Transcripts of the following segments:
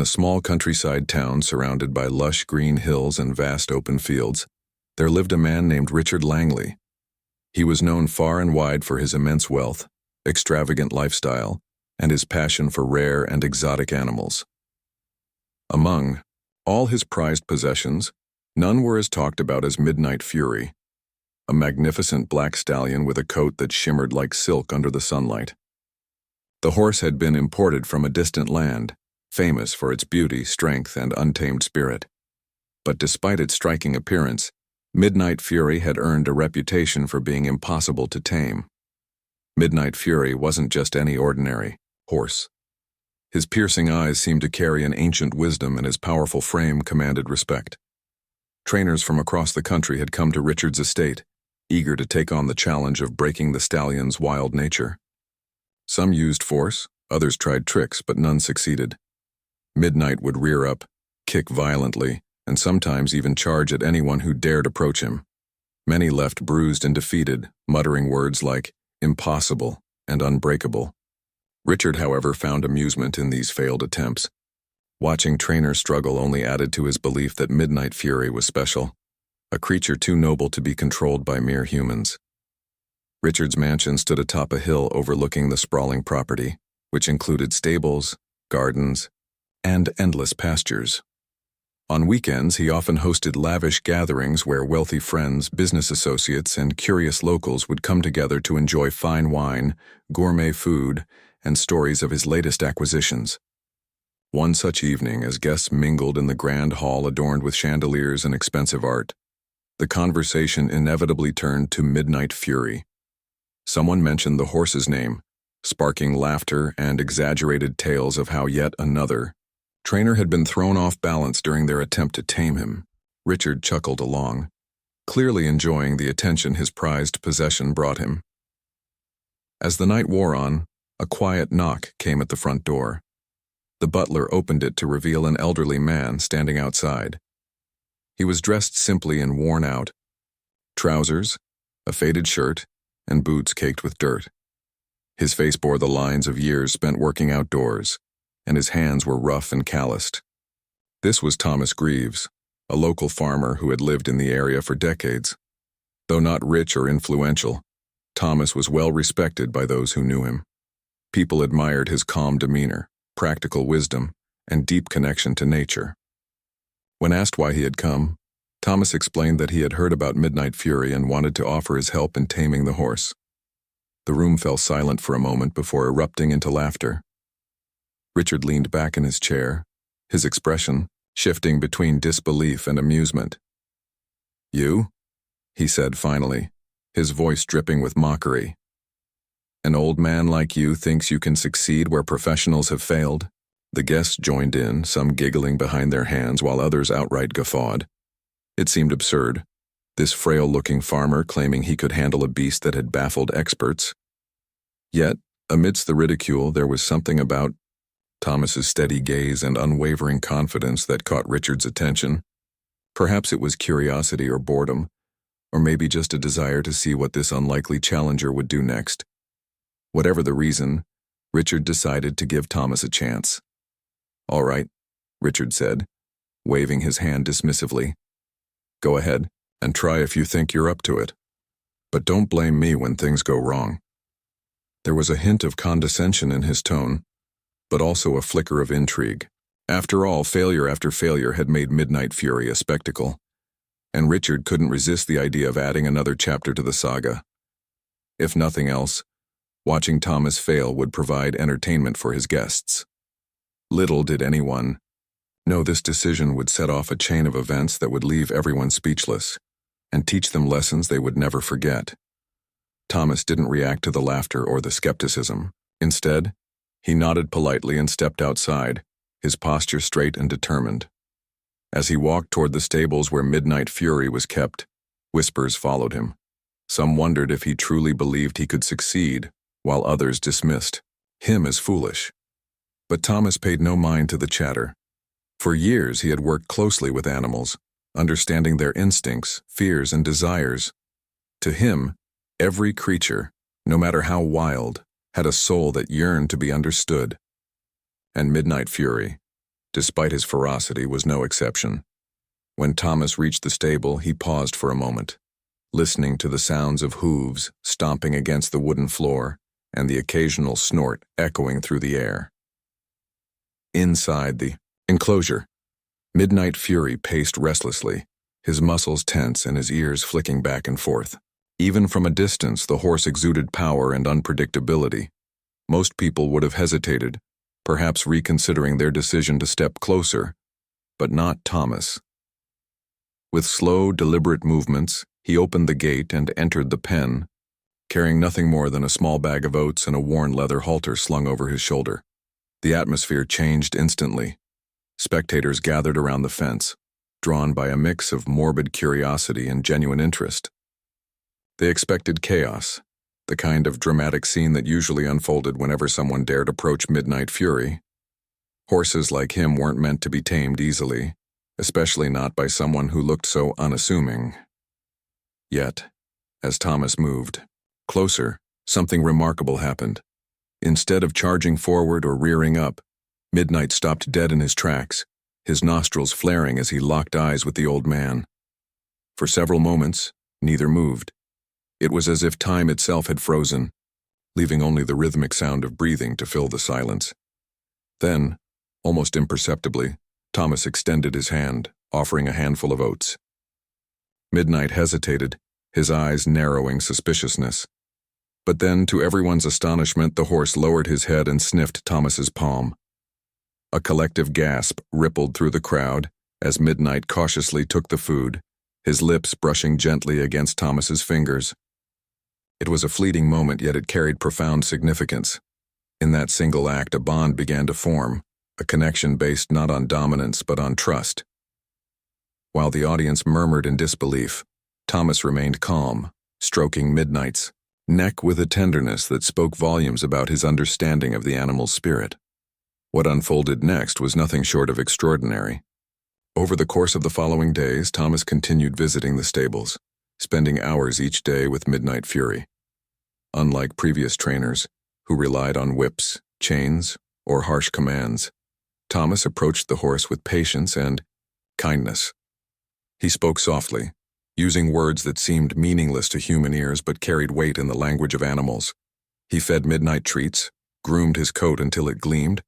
small countryside town surrounded by lush green hills and vast open fields, there lived a man named Richard Langley. He was known far and wide for his immense wealth, extravagant lifestyle, and his passion for rare and exotic animals. Among all his prized possessions, none were as talked about as Midnight Fury, a magnificent black stallion with a coat that shimmered like silk under the sunlight. The horse had been imported from a distant land, famous for its beauty, strength, and untamed spirit. But despite its striking appearance, Midnight Fury had earned a reputation for being impossible to tame. Midnight Fury wasn't just any ordinary horse. His piercing eyes seemed to carry an ancient wisdom, and his powerful frame commanded respect. Trainers from across the country had come to Richard's estate, eager to take on the challenge of breaking the stallion's wild nature. Some used force, others tried tricks, but none succeeded. Midnight would rear up, kick violently, and sometimes even charge at anyone who dared approach him. Many left bruised and defeated, muttering words like impossible and unbreakable. Richard, however, found amusement in these failed attempts. Watching trainers struggle only added to his belief that Midnight Fury was special, a creature too noble to be controlled by mere humans. Richard's mansion stood atop a hill overlooking the sprawling property, which included stables, gardens, and endless pastures. On weekends, he often hosted lavish gatherings where wealthy friends, business associates, and curious locals would come together to enjoy fine wine, gourmet food, and stories of his latest acquisitions. One such evening, as guests mingled in the grand hall adorned with chandeliers and expensive art, the conversation inevitably turned to Midnight Fury. Someone mentioned the horse's name, sparking laughter and exaggerated tales of how yet another trainer had been thrown off balance during their attempt to tame him. Richard chuckled along, clearly enjoying the attention his prized possession brought him. As the night wore on, a quiet knock came at the front door. The butler opened it to reveal an elderly man standing outside. He was dressed simply and worn out. Trousers, a faded shirt, and boots caked with dirt. His face bore the lines of years spent working outdoors, and his hands were rough and calloused. This was Thomas Greaves, a local farmer who had lived in the area for decades. Though not rich or influential, Thomas was well respected by those who knew him. People admired his calm demeanor, practical wisdom, and deep connection to nature. When asked why he had come, Thomas explained that he had heard about Midnight Fury and wanted to offer his help in taming the horse. The room fell silent for a moment before erupting into laughter. Richard leaned back in his chair, his expression shifting between disbelief and amusement. "You?" he said finally, his voice dripping with mockery. "An old man like you thinks you can succeed where professionals have failed?" The guests joined in, some giggling behind their hands while others outright guffawed. It seemed absurd, this frail-looking farmer claiming he could handle a beast that had baffled experts. Yet, amidst the ridicule, there was something about Thomas's steady gaze and unwavering confidence that caught Richard's attention. Perhaps it was curiosity or boredom, or maybe just a desire to see what this unlikely challenger would do next. Whatever the reason, Richard decided to give Thomas a chance. "All right," Richard said, waving his hand dismissively. "Go ahead and try if you think you're up to it. But don't blame me when things go wrong." There was a hint of condescension in his tone, but also a flicker of intrigue. After all, failure after failure had made Midnight Fury a spectacle, and Richard couldn't resist the idea of adding another chapter to the saga. If nothing else, watching Thomas fail would provide entertainment for his guests. Little did anyone know this decision would set off a chain of events that would leave everyone speechless and teach them lessons they would never forget. Thomas didn't react to the laughter or the skepticism. Instead, he nodded politely and stepped outside, his posture straight and determined. As he walked toward the stables where Midnight Fury was kept, whispers followed him. Some wondered if he truly believed he could succeed, while others dismissed him as foolish. But Thomas paid no mind to the chatter. For years he had worked closely with animals, understanding their instincts, fears, and desires. To him, every creature, no matter how wild, had a soul that yearned to be understood. And Midnight Fury, despite his ferocity, was no exception. When Thomas reached the stable, he paused for a moment, listening to the sounds of hooves stomping against the wooden floor and the occasional snort echoing through the air. Inside the enclosure, Midnight Fury paced restlessly, his muscles tense and his ears flicking back and forth. Even from a distance, the horse exuded power and unpredictability. Most people would have hesitated, perhaps reconsidering their decision to step closer, but not Thomas. With slow, deliberate movements, he opened the gate and entered the pen, carrying nothing more than a small bag of oats and a worn leather halter slung over his shoulder. The atmosphere changed instantly. Spectators gathered around the fence, drawn by a mix of morbid curiosity and genuine interest. They expected chaos, the kind of dramatic scene that usually unfolded whenever someone dared approach Midnight Fury. Horses like him weren't meant to be tamed easily, especially not by someone who looked so unassuming. Yet, as Thomas moved closer, something remarkable happened. Instead of charging forward or rearing up, Midnight stopped dead in his tracks, his nostrils flaring as he locked eyes with the old man. For several moments, neither moved. It was as if time itself had frozen, leaving only the rhythmic sound of breathing to fill the silence. Then, almost imperceptibly, Thomas extended his hand, offering a handful of oats. Midnight hesitated, his eyes narrowing suspiciousness. But then, to everyone's astonishment, the horse lowered his head and sniffed Thomas's palm. A collective gasp rippled through the crowd as Midnight cautiously took the food, his lips brushing gently against Thomas's fingers. It was a fleeting moment, yet it carried profound significance. In that single act, a bond began to form, a connection based not on dominance but on trust. While the audience murmured in disbelief, Thomas remained calm, stroking Midnight's neck with a tenderness that spoke volumes about his understanding of the animal's spirit. What unfolded next was nothing short of extraordinary. Over the course of the following days, Thomas continued visiting the stables, spending hours each day with Midnight Fury. Unlike previous trainers, who relied on whips, chains, or harsh commands, Thomas approached the horse with patience and kindness. He spoke softly, using words that seemed meaningless to human ears but carried weight in the language of animals. He fed Midnight treats, groomed his coat until it gleamed,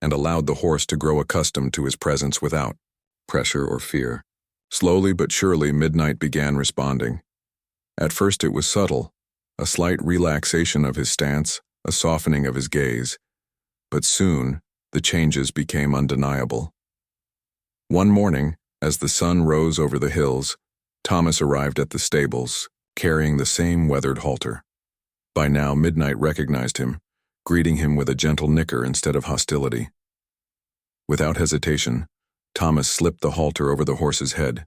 and allowed the horse to grow accustomed to his presence without pressure or fear. Slowly but surely, Midnight began responding. At first it was subtle, a slight relaxation of his stance, a softening of his gaze, but soon the changes became undeniable. One morning, as the sun rose over the hills, Thomas arrived at the stables, carrying the same weathered halter. By now, Midnight recognized him, greeting him with a gentle nicker instead of hostility. Without hesitation, Thomas slipped the halter over the horse's head,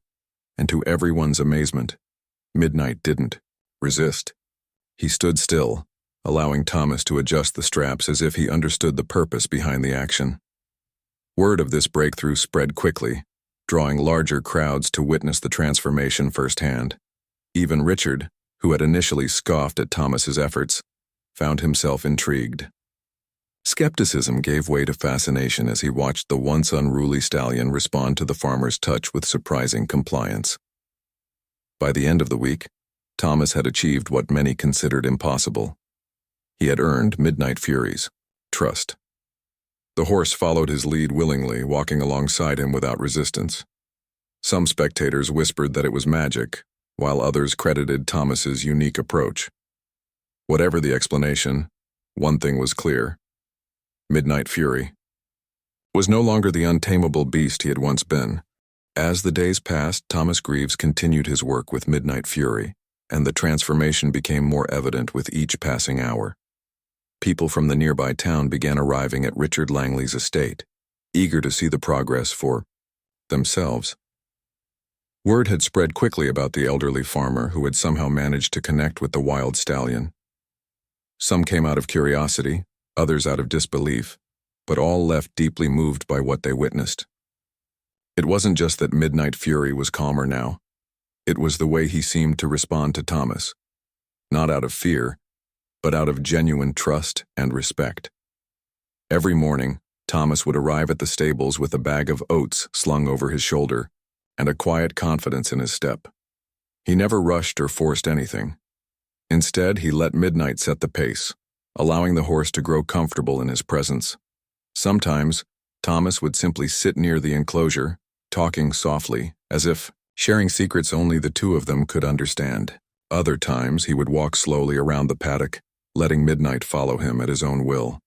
and to everyone's amazement, Midnight didn't resist. He stood still, allowing Thomas to adjust the straps as if he understood the purpose behind the action. Word of this breakthrough spread quickly, drawing larger crowds to witness the transformation firsthand. Even Richard, who had initially scoffed at Thomas's efforts, found himself intrigued. Skepticism gave way to fascination as he watched the once unruly stallion respond to the farmer's touch with surprising compliance. By the end of the week, Thomas had achieved what many considered impossible. He had earned Midnight Fury's trust. The horse followed his lead willingly, walking alongside him without resistance. Some spectators whispered that it was magic, while others credited Thomas's unique approach. Whatever the explanation, one thing was clear. Midnight Fury was no longer the untamable beast he had once been. As the days passed, Thomas Greaves continued his work with Midnight Fury, and the transformation became more evident with each passing hour. People from the nearby town began arriving at Richard Langley's estate, eager to see the progress for themselves. Word had spread quickly about the elderly farmer who had somehow managed to connect with the wild stallion. Some came out of curiosity, others out of disbelief, but all left deeply moved by what they witnessed. It wasn't just that Midnight Fury was calmer now. It was the way he seemed to respond to Thomas, not out of fear, but out of genuine trust and respect. Every morning, Thomas would arrive at the stables with a bag of oats slung over his shoulder and a quiet confidence in his step. He never rushed or forced anything. Instead, he let Midnight set the pace, allowing the horse to grow comfortable in his presence. Sometimes, Thomas would simply sit near the enclosure, talking softly, as if sharing secrets only the two of them could understand. Other times, he would walk slowly around the paddock, letting Midnight follow him at his own will.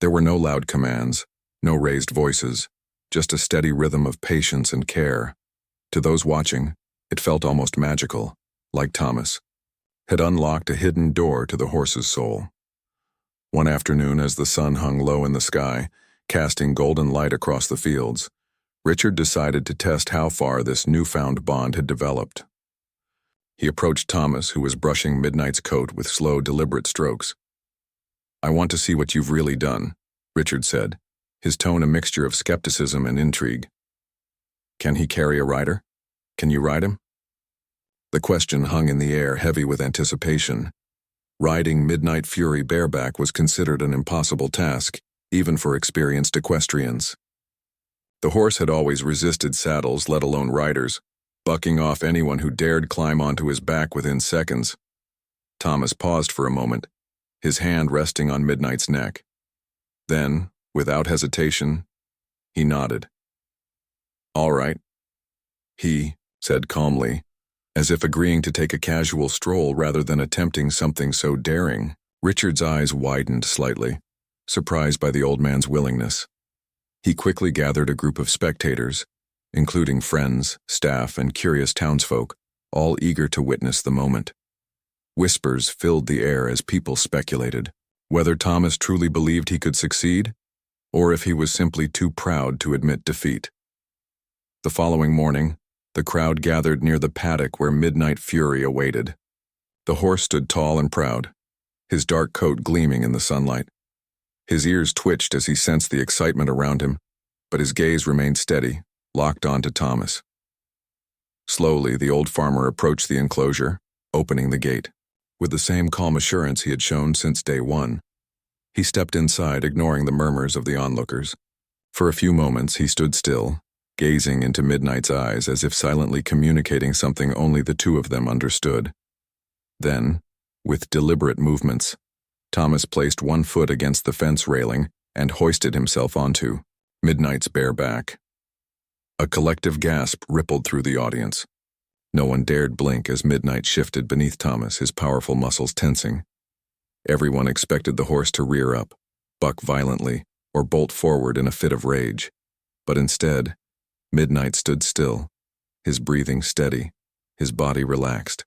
There were no loud commands, no raised voices, just a steady rhythm of patience and care. To those watching, it felt almost magical, like Thomas had unlocked a hidden door to the horse's soul. One afternoon, as the sun hung low in the sky, casting golden light across the fields, Richard decided to test how far this newfound bond had developed. He approached Thomas, who was brushing Midnight's coat with slow, deliberate strokes. "I want to see what you've really done," Richard said, his tone a mixture of skepticism and intrigue. "Can he carry a rider? Can you ride him?" The question hung in the air, heavy with anticipation. Riding Midnight Fury bareback was considered an impossible task, even for experienced equestrians. The horse had always resisted saddles, let alone riders, bucking off anyone who dared climb onto his back within seconds. Thomas paused for a moment, his hand resting on Midnight's neck. Then, without hesitation, he nodded. "All right," he said calmly, as if agreeing to take a casual stroll rather than attempting something so daring. Richard's eyes widened slightly, surprised by the old man's willingness. He quickly gathered a group of spectators, including friends, staff, and curious townsfolk, all eager to witness the moment. Whispers filled the air as people speculated whether Thomas truly believed he could succeed, or if he was simply too proud to admit defeat. The following morning, the crowd gathered near the paddock where Midnight Fury awaited. The horse stood tall and proud, his dark coat gleaming in the sunlight. His ears twitched as he sensed the excitement around him, but his gaze remained steady, locked onto Thomas. Slowly, the old farmer approached the enclosure, opening the gate. With the same calm assurance he had shown since day one, he stepped inside, ignoring the murmurs of the onlookers. For a few moments, he stood still, gazing into Midnight's eyes as if silently communicating something only the two of them understood. Then, with deliberate movements, Thomas placed one foot against the fence railing and hoisted himself onto Midnight's bare back. A collective gasp rippled through the audience. No one dared blink as Midnight shifted beneath Thomas, his powerful muscles tensing. Everyone expected the horse to rear up, buck violently, or bolt forward in a fit of rage. But instead, Midnight stood still, his breathing steady, his body relaxed.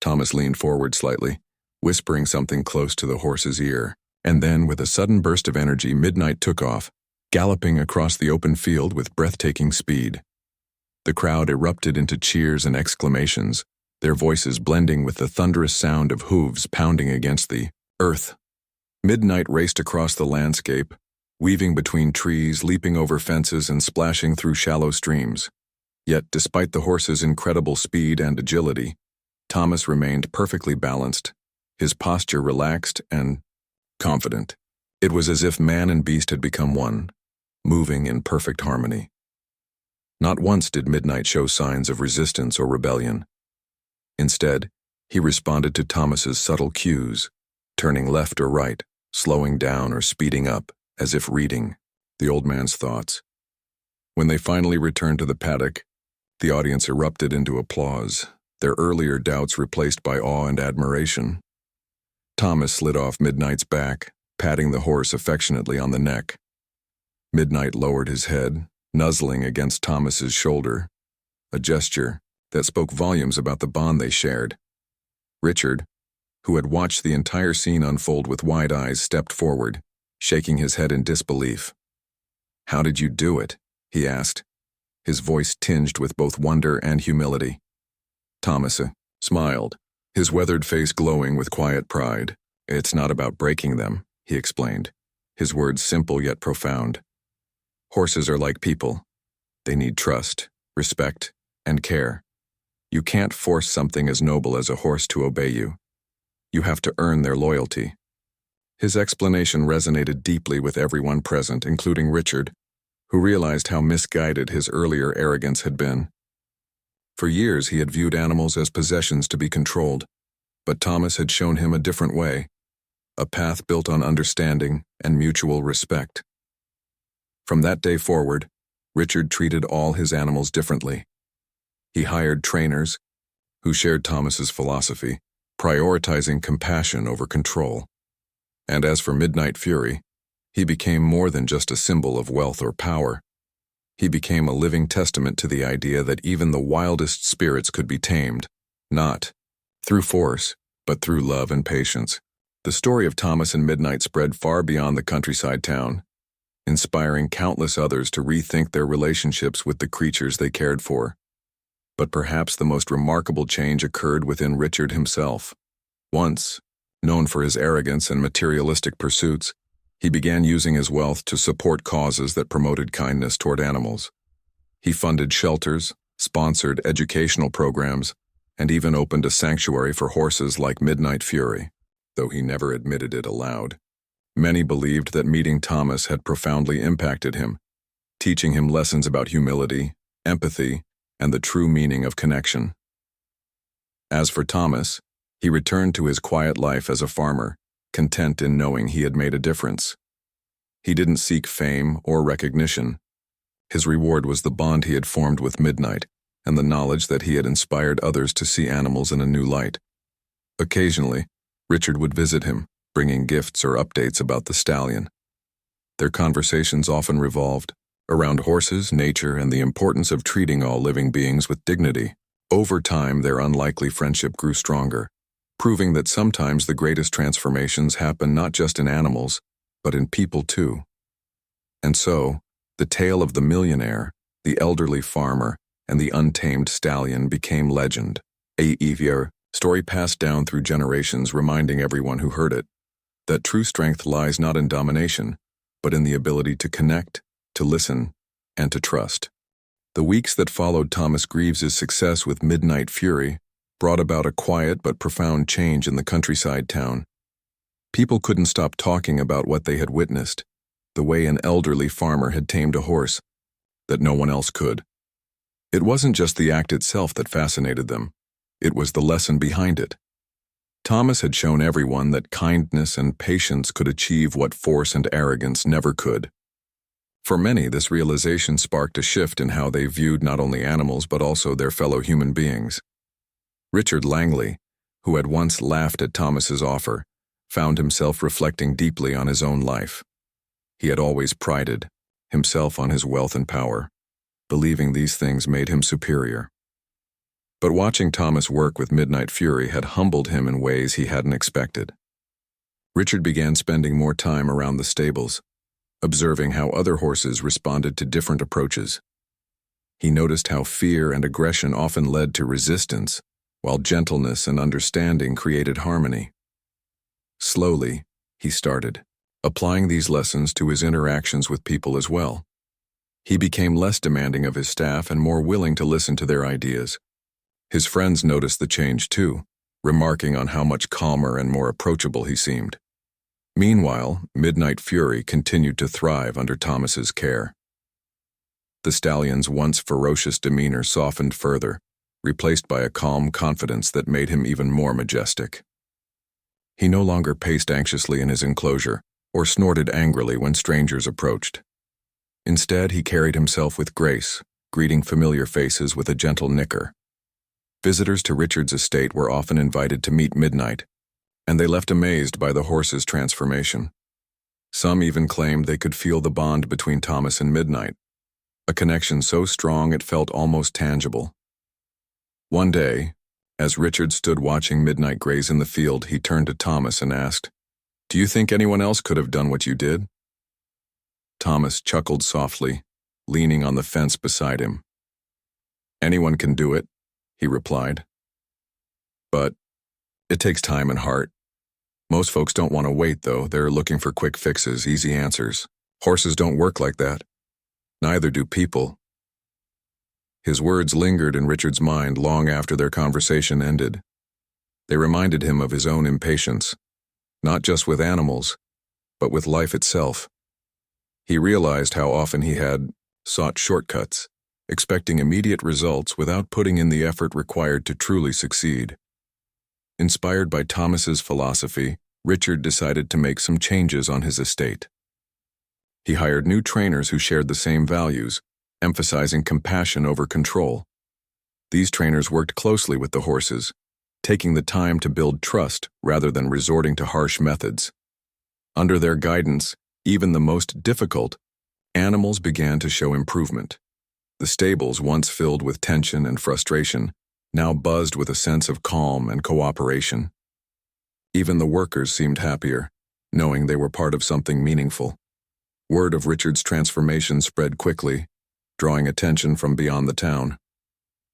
Thomas leaned forward slightly, whispering something close to the horse's ear, and then, with a sudden burst of energy, Midnight took off, galloping across the open field with breathtaking speed. The crowd erupted into cheers and exclamations, their voices blending with the thunderous sound of hooves pounding against the earth. Midnight raced across the landscape, weaving between trees, leaping over fences, and splashing through shallow streams. Yet, despite the horse's incredible speed and agility, Thomas remained perfectly balanced, his posture relaxed and confident. It was as if man and beast had become one, moving in perfect harmony. Not once did Midnight show signs of resistance or rebellion. Instead, he responded to Thomas's subtle cues, turning left or right, slowing down or speeding up, as if reading the old man's thoughts. When they finally returned to the paddock, the audience erupted into applause, their earlier doubts replaced by awe and admiration. Thomas slid off Midnight's back, patting the horse affectionately on the neck. Midnight lowered his head, nuzzling against Thomas's shoulder, a gesture that spoke volumes about the bond they shared. Richard, who had watched the entire scene unfold with wide eyes, stepped forward, shaking his head in disbelief. "How did you do it?" he asked, his voice tinged with both wonder and humility. Thomas smiled, his weathered face glowing with quiet pride. "It's not about breaking them," he explained, his words simple yet profound. "Horses are like people. They need trust, respect, and care. You can't force something as noble as a horse to obey you. You have to earn their loyalty." His explanation resonated deeply with everyone present, including Richard, who realized how misguided his earlier arrogance had been. For years he had viewed animals as possessions to be controlled, but Thomas had shown him a different way, a path built on understanding and mutual respect. From that day forward, Richard treated all his animals differently. He hired trainers who shared Thomas's philosophy, prioritizing compassion over control. And as for Midnight Fury, he became more than just a symbol of wealth or power. He became a living testament to the idea that even the wildest spirits could be tamed, not through force, but through love and patience. The story of Thomas and Midnight spread far beyond the countryside town, inspiring countless others to rethink their relationships with the creatures they cared for. But perhaps the most remarkable change occurred within Richard himself. Once, known for his arrogance and materialistic pursuits, he began using his wealth to support causes that promoted kindness toward animals. He funded shelters, sponsored educational programs, and even opened a sanctuary for horses like Midnight Fury, though he never admitted it aloud. Many believed that meeting Thomas had profoundly impacted him, teaching him lessons about humility, empathy, and the true meaning of connection. As for Thomas, he returned to his quiet life as a farmer, content in knowing he had made a difference. He didn't seek fame or recognition. His reward was the bond he had formed with Midnight and the knowledge that he had inspired others to see animals in a new light. Occasionally, Richard would visit him, bringing gifts or updates about the stallion. Their conversations often revolved around horses, nature, and the importance of treating all living beings with dignity. Over time, their unlikely friendship grew stronger, proving that sometimes the greatest transformations happen not just in animals, but in people too. And so, the tale of the millionaire, the elderly farmer, and the untamed stallion became legend. A story passed down through generations, reminding everyone who heard it that true strength lies not in domination, but in the ability to connect, to listen, and to trust. The weeks that followed Thomas Greaves's success with Midnight Fury brought about a quiet but profound change in the countryside town. People couldn't stop talking about what they had witnessed, the way an elderly farmer had tamed a horse that no one else could. It wasn't just the act itself that fascinated them, it was the lesson behind it. Thomas had shown everyone that kindness and patience could achieve what force and arrogance never could. For many, this realization sparked a shift in how they viewed not only animals but also their fellow human beings. Richard Langley, who had once laughed at Thomas's offer, found himself reflecting deeply on his own life. He had always prided himself on his wealth and power, believing these things made him superior. But watching Thomas work with Midnight Fury had humbled him in ways he hadn't expected. Richard began spending more time around the stables, observing how other horses responded to different approaches. He noticed how fear and aggression often led to resistance, while gentleness and understanding created harmony. Slowly, he started applying these lessons to his interactions with people as well. He became less demanding of his staff and more willing to listen to their ideas. His friends noticed the change too, remarking on how much calmer and more approachable he seemed. Meanwhile, Midnight Fury continued to thrive under Thomas's care. The stallion's once ferocious demeanor softened further, replaced by a calm confidence that made him even more majestic. He no longer paced anxiously in his enclosure or snorted angrily when strangers approached. Instead, he carried himself with grace, greeting familiar faces with a gentle nicker. Visitors to Richard's estate were often invited to meet Midnight, and they left amazed by the horse's transformation. Some even claimed they could feel the bond between Thomas and Midnight, a connection so strong it felt almost tangible. One day, as Richard stood watching Midnight graze in the field, he turned to Thomas and asked, "Do you think anyone else could have done what you did?" Thomas chuckled softly, leaning on the fence beside him. "Anyone can do it," he replied. "But it takes time and heart. Most folks don't want to wait, though. They're looking for quick fixes, easy answers. Horses don't work like that. Neither do people." His words lingered in Richard's mind long after their conversation ended. They reminded him of his own impatience, not just with animals, but with life itself. He realized how often he had sought shortcuts, expecting immediate results without putting in the effort required to truly succeed. Inspired by Thomas's philosophy, Richard decided to make some changes on his estate. He hired new trainers who shared the same values, emphasizing compassion over control. These trainers worked closely with the horses, taking the time to build trust rather than resorting to harsh methods. Under their guidance, even the most difficult animals began to show improvement. The stables, once filled with tension and frustration, now buzzed with a sense of calm and cooperation. Even the workers seemed happier, knowing they were part of something meaningful. Word of Richard's transformation spread quickly, drawing attention from beyond the town.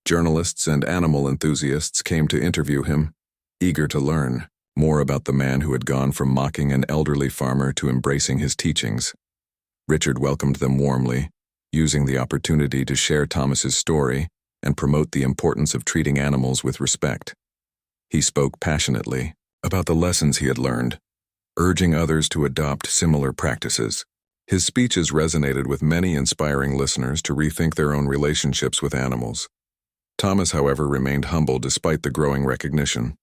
Journalists and animal enthusiasts came to interview him, eager to learn more about the man who had gone from mocking an elderly farmer to embracing his teachings. Richard welcomed them warmly, using the opportunity to share Thomas's story and promote the importance of treating animals with respect. He spoke passionately about the lessons he had learned, urging others to adopt similar practices. His speeches resonated with many, inspiring listeners to rethink their own relationships with animals. Thomas, however, remained humble despite the growing recognition.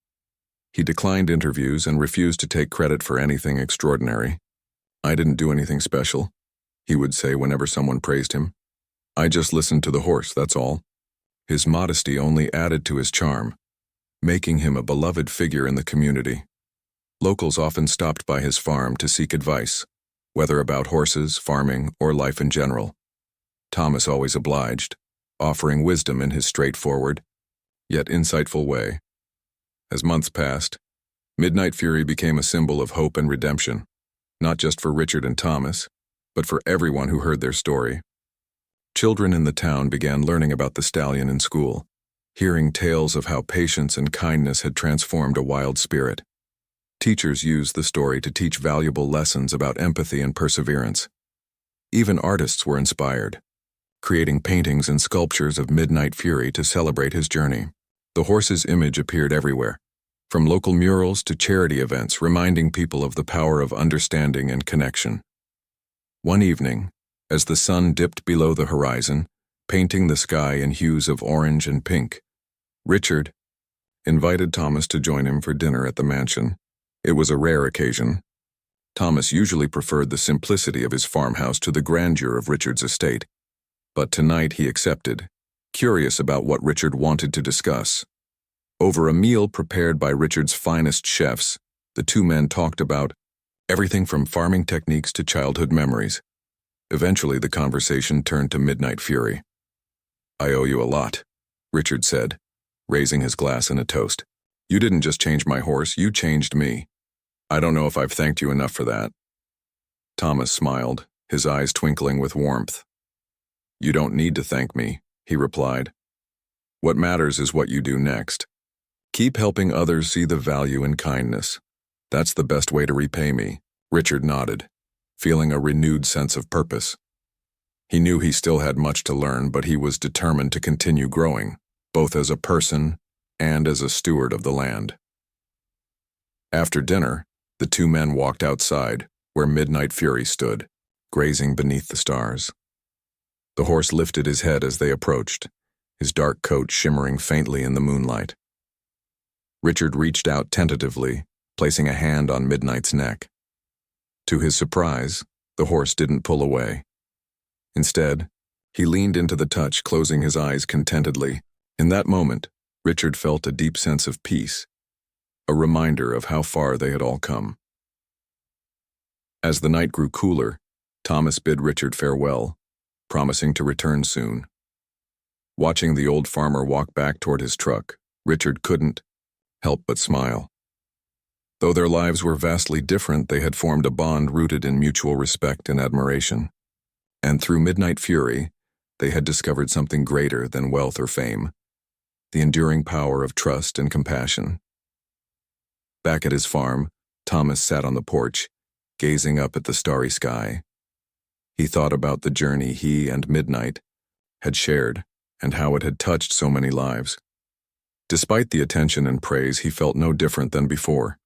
He declined interviews and refused to take credit for anything extraordinary. "I didn't do anything special," he would say whenever someone praised him. "I just listened to the horse, that's all." His modesty only added to his charm, making him a beloved figure in the community. Locals often stopped by his farm to seek advice, whether about horses, farming, or life in general. Thomas always obliged, offering wisdom in his straightforward, yet insightful way. As months passed, Midnight Fury became a symbol of hope and redemption, not just for Richard and Thomas, but for everyone who heard their story. Children in the town began learning about the stallion in school, hearing tales of how patience and kindness had transformed a wild spirit. Teachers used the story to teach valuable lessons about empathy and perseverance. Even artists were inspired, creating paintings and sculptures of Midnight Fury to celebrate his journey. The horse's image appeared everywhere, from local murals to charity events, reminding people of the power of understanding and connection. One evening, as the sun dipped below the horizon, painting the sky in hues of orange and pink, Richard invited Thomas to join him for dinner at the mansion. It was a rare occasion. Thomas usually preferred the simplicity of his farmhouse to the grandeur of Richard's estate, but tonight he accepted, curious about what Richard wanted to discuss. Over a meal prepared by Richard's finest chefs, the two men talked about everything from farming techniques to childhood memories. Eventually, the conversation turned to Midnight Fury. "I owe you a lot," Richard said, raising his glass in a toast. "You didn't just change my horse, you changed me. I don't know if I've thanked you enough for that." Thomas smiled, his eyes twinkling with warmth. "You don't need to thank me," he replied. "What matters is what you do next. Keep helping others see the value in kindness. That's the best way to repay me." Richard nodded, feeling a renewed sense of purpose. He knew he still had much to learn, but he was determined to continue growing, both as a person and as a steward of the land. After dinner, the two men walked outside, where Midnight Fury stood, grazing beneath the stars. The horse lifted his head as they approached, his dark coat shimmering faintly in the moonlight. Richard reached out tentatively, placing a hand on Midnight's neck. To his surprise, the horse didn't pull away. Instead, he leaned into the touch, closing his eyes contentedly. In that moment, Richard felt a deep sense of peace, a reminder of how far they had all come. As the night grew cooler, Thomas bid Richard farewell, promising to return soon. Watching the old farmer walk back toward his truck, Richard couldn't help but smile. Though their lives were vastly different, they had formed a bond rooted in mutual respect and admiration. And through Midnight Fury, they had discovered something greater than wealth or fame, the enduring power of trust and compassion. Back at his farm, Thomas sat on the porch, gazing up at the starry sky. He thought about the journey he and Midnight had shared and how it had touched so many lives. Despite the attention and praise, he felt no different than before.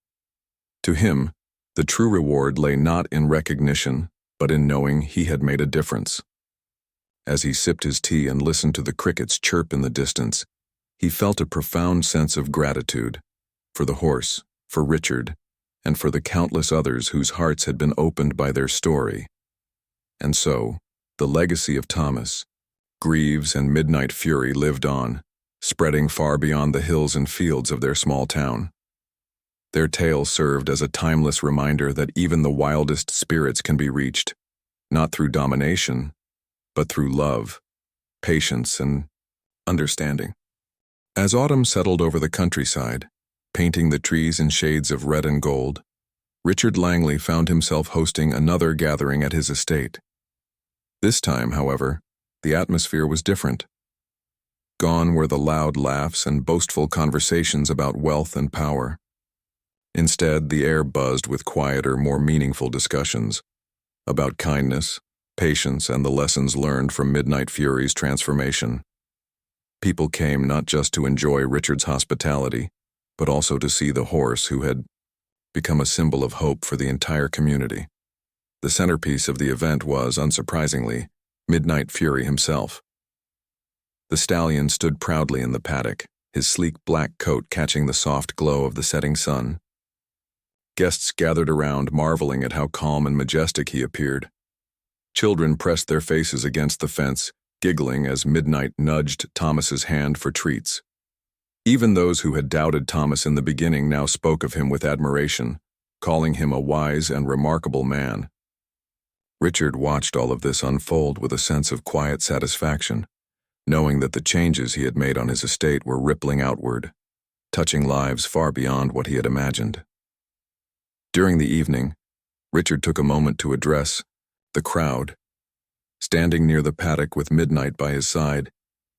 To him, The true reward lay not in recognition, but in knowing he had made a difference. As he sipped his tea and listened to the crickets chirp in the distance, he felt a profound sense of gratitude for the horse, for Richard, and for the countless others whose hearts had been opened by their story. And so, the legacy of Thomas, Greaves, and Midnight Fury lived on, spreading far beyond the hills and fields of their small town. Their tale served as a timeless reminder that even the wildest spirits can be reached, not through domination, but through love, patience, and understanding. As autumn settled over the countryside, painting the trees in shades of red and gold, Richard Langley found himself hosting another gathering at his estate. This time, however, the atmosphere was different. Gone were the loud laughs and boastful conversations about wealth and power. Instead, the air buzzed with quieter, more meaningful discussions about kindness, patience, and the lessons learned from Midnight Fury's transformation. People came not just to enjoy Richard's hospitality, but also to see the horse who had become a symbol of hope for the entire community. The centerpiece of the event was, unsurprisingly, Midnight Fury himself. The stallion stood proudly in the paddock, his sleek black coat catching the soft glow of the setting sun. Guests gathered around, marveling at how calm and majestic he appeared. Children pressed their faces against the fence, giggling as Midnight nudged Thomas's hand for treats. Even those who had doubted Thomas in the beginning now spoke of him with admiration, calling him a wise and remarkable man. Richard watched all of this unfold with a sense of quiet satisfaction, knowing that the changes he had made on his estate were rippling outward, touching lives far beyond what he had imagined. During the evening, Richard took a moment to address the crowd. Standing near the paddock with Midnight by his side,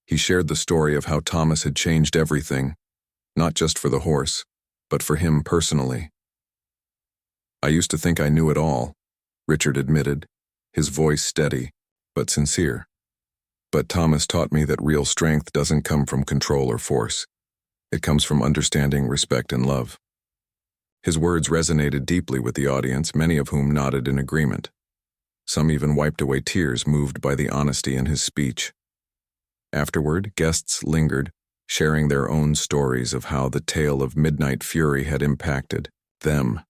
he shared the story of how Thomas had changed everything, not just for the horse, but for him personally. "I used to think I knew it all," Richard admitted, his voice steady, but sincere. "But Thomas taught me that real strength doesn't come from control or force. It comes from understanding, respect, and love." His words resonated deeply with the audience, many of whom nodded in agreement. Some even wiped away tears moved by the honesty in his speech. Afterward, guests lingered, sharing their own stories of how the tale of Midnight Fury had impacted them.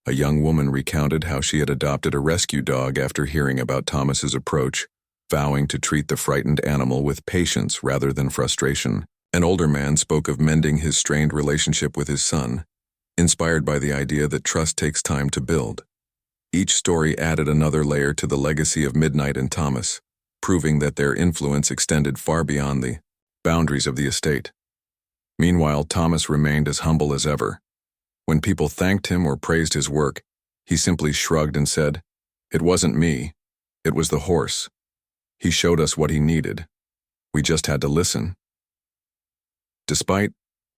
A young woman recounted how she had adopted a rescue dog after hearing about Thomas's approach, vowing to treat the frightened animal with patience rather than frustration. An older man spoke of mending his strained relationship with his son, inspired by the idea that trust takes time to build. Each story added another layer to the legacy of Midnight and Thomas, proving that their influence extended far beyond the boundaries of the estate. Meanwhile, Thomas remained as humble as ever. When people thanked him or praised his work, he simply shrugged and said, "It wasn't me, it was the horse. He showed us what he needed. We just had to listen." Despite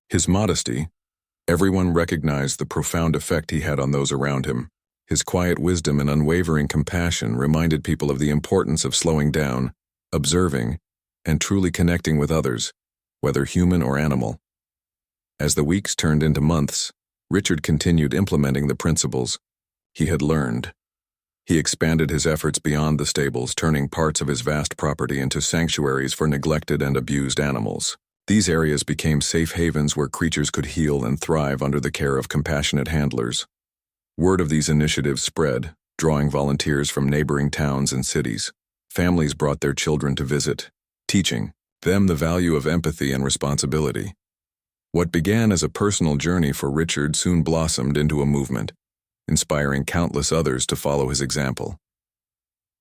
his modesty, everyone recognized the profound effect he had on those around him. His quiet wisdom and unwavering compassion reminded people of the importance of slowing down, observing, and truly connecting with others, whether human or animal. As the weeks turned into months, Richard continued implementing the principles he had learned. He expanded his efforts beyond the stables, turning parts of his vast property into sanctuaries for neglected and abused animals. These areas became safe havens where creatures could heal and thrive under the care of compassionate handlers. Word of these initiatives spread, drawing volunteers from neighboring towns and cities. Families brought their children to visit, teaching them the value of empathy and responsibility. What began as a personal journey for Richard soon blossomed into a movement, inspiring countless others to follow his example.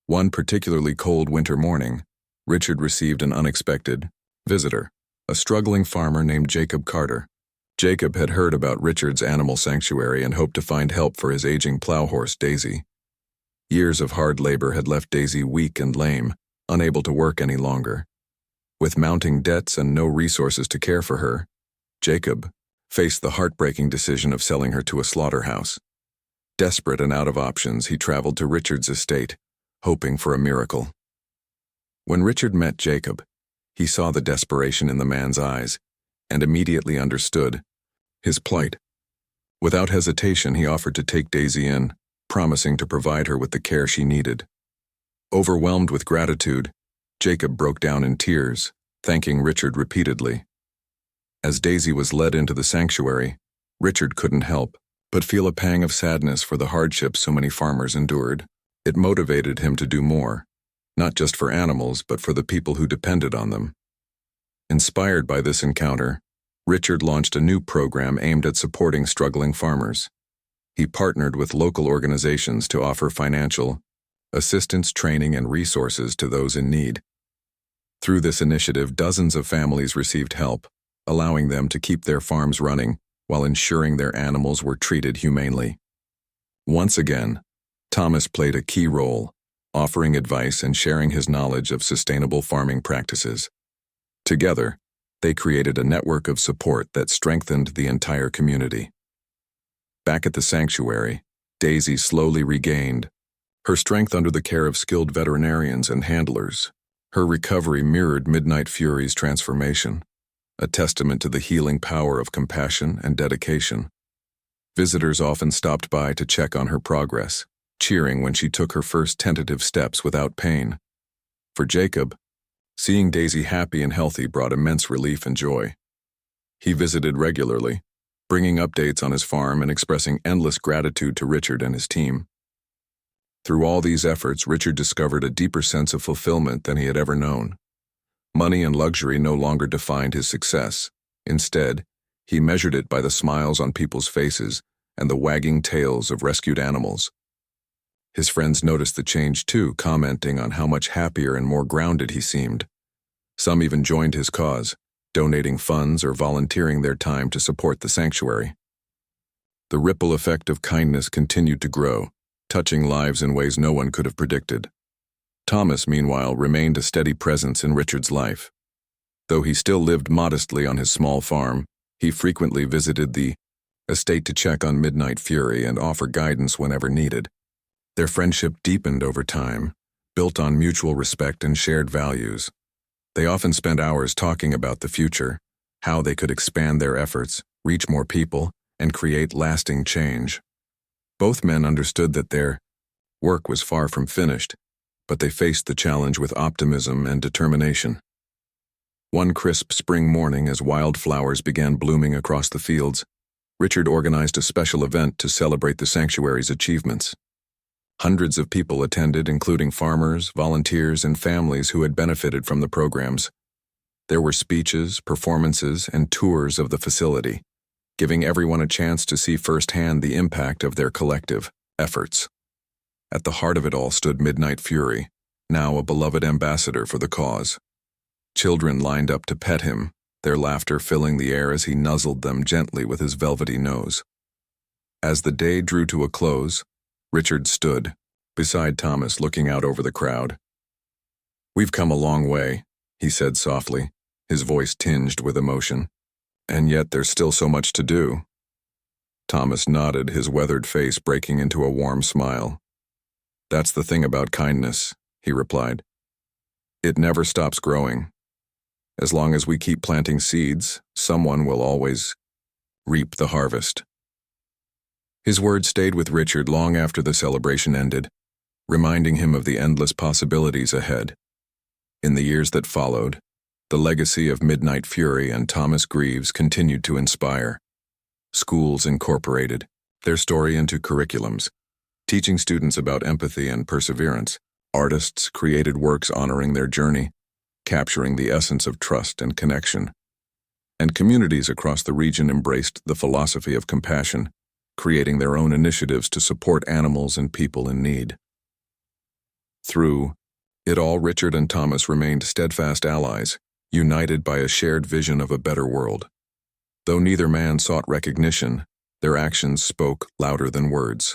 One particularly cold winter morning, Richard received an unexpected visitor, a struggling farmer named Jacob Carter. Jacob had heard about Richard's animal sanctuary and hoped to find help for his aging plow horse, Daisy. Years of hard labor had left Daisy weak and lame, unable to work any longer. With mounting debts and no resources to care for her, Jacob faced the heartbreaking decision of selling her to a slaughterhouse. Desperate and out of options, he traveled to Richard's estate, hoping for a miracle. When Richard met Jacob, he saw the desperation in the man's eyes and immediately understood his plight. Without hesitation, he offered to take Daisy in, promising to provide her with the care she needed. Overwhelmed with gratitude, Jacob broke down in tears, thanking Richard repeatedly. As Daisy was led into the sanctuary, Richard couldn't help but feel a pang of sadness for the hardships so many farmers endured. It motivated him to do more, not just for animals but for the people who depended on them. Inspired by this encounter, Richard launched a new program aimed at supporting struggling farmers. He partnered with local organizations to offer financial assistance, training, and resources to those in need. Through this initiative, dozens of families received help, allowing them to keep their farms running while ensuring their animals were treated humanely. Once again, Thomas played a key role, offering advice and sharing his knowledge of sustainable farming practices. Together, they created a network of support that strengthened the entire community. Back at the sanctuary, Daisy slowly regained her strength under the care of skilled veterinarians and handlers. Her recovery mirrored Midnight Fury's transformation, a testament to the healing power of compassion and dedication. Visitors often stopped by to check on her progress, cheering when she took her first tentative steps without pain. For Jacob, seeing Daisy happy and healthy brought immense relief and joy. He visited regularly, bringing updates on his farm and expressing endless gratitude to Richard and his team. Through all these efforts, Richard discovered a deeper sense of fulfillment than he had ever known. Money and luxury no longer defined his success. Instead, he measured it by the smiles on people's faces and the wagging tails of rescued animals. His friends noticed the change too, commenting on how much happier and more grounded he seemed. Some even joined his cause, donating funds or volunteering their time to support the sanctuary. The ripple effect of kindness continued to grow, touching lives in ways no one could have predicted. Thomas, meanwhile, remained a steady presence in Richard's life. Though he still lived modestly on his small farm, he frequently visited the estate to check on Midnight Fury and offer guidance whenever needed. Their friendship deepened over time, built on mutual respect and shared values. They often spent hours talking about the future, how they could expand their efforts, reach more people, and create lasting change. Both men understood that their work was far from finished, but they faced the challenge with optimism and determination. One crisp spring morning, as wildflowers began blooming across the fields, Richard organized a special event to celebrate the sanctuary's achievements. Hundreds of people attended, including farmers, volunteers, and families who had benefited from the programs. There were speeches, performances, and tours of the facility, giving everyone a chance to see firsthand the impact of their collective efforts. At the heart of it all stood Midnight Fury, now a beloved ambassador for the cause. Children lined up to pet him, their laughter filling the air as he nuzzled them gently with his velvety nose. As the day drew to a close, Richard stood beside Thomas, looking out over the crowd. "We've come a long way," he said softly, his voice tinged with emotion. "And yet there's still so much to do." Thomas nodded, his weathered face breaking into a warm smile. "That's the thing about kindness," he replied. "It never stops growing. As long as we keep planting seeds, someone will always reap the harvest." His words stayed with Richard long after the celebration ended, reminding him of the endless possibilities ahead. In the years that followed, the legacy of Midnight Fury and Thomas Greaves continued to inspire. Schools incorporated their story into curriculums, teaching students about empathy and perseverance. Artists created works honoring their journey, capturing the essence of trust and connection. And communities across the region embraced the philosophy of compassion, creating their own initiatives to support animals and people in need. Through it all, Richard and Thomas remained steadfast allies, united by a shared vision of a better world. Though neither man sought recognition, their actions spoke louder than words.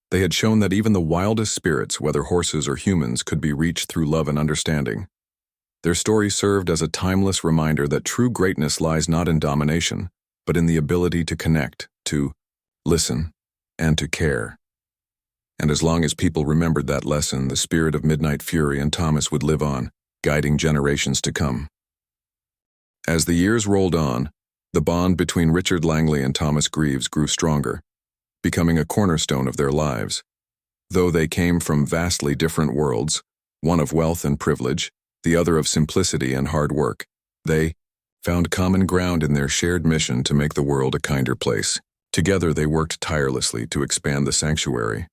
They had shown that even the wildest spirits, whether horses or humans, could be reached through love and understanding. Their story served as a timeless reminder that true greatness lies not in domination, but in the ability to connect, to listen, and to care. And as long as people remembered that lesson, the spirit of Midnight Fury and Thomas would live on, guiding generations to come. As the years rolled on, The bond between Richard Langley and Thomas Greaves grew stronger, becoming a cornerstone of their lives. Though they came from vastly different worlds, one of wealth and privilege, the other of simplicity and hard work, they found common ground in their shared mission to make the world a kinder place. Together they worked tirelessly to expand the sanctuary,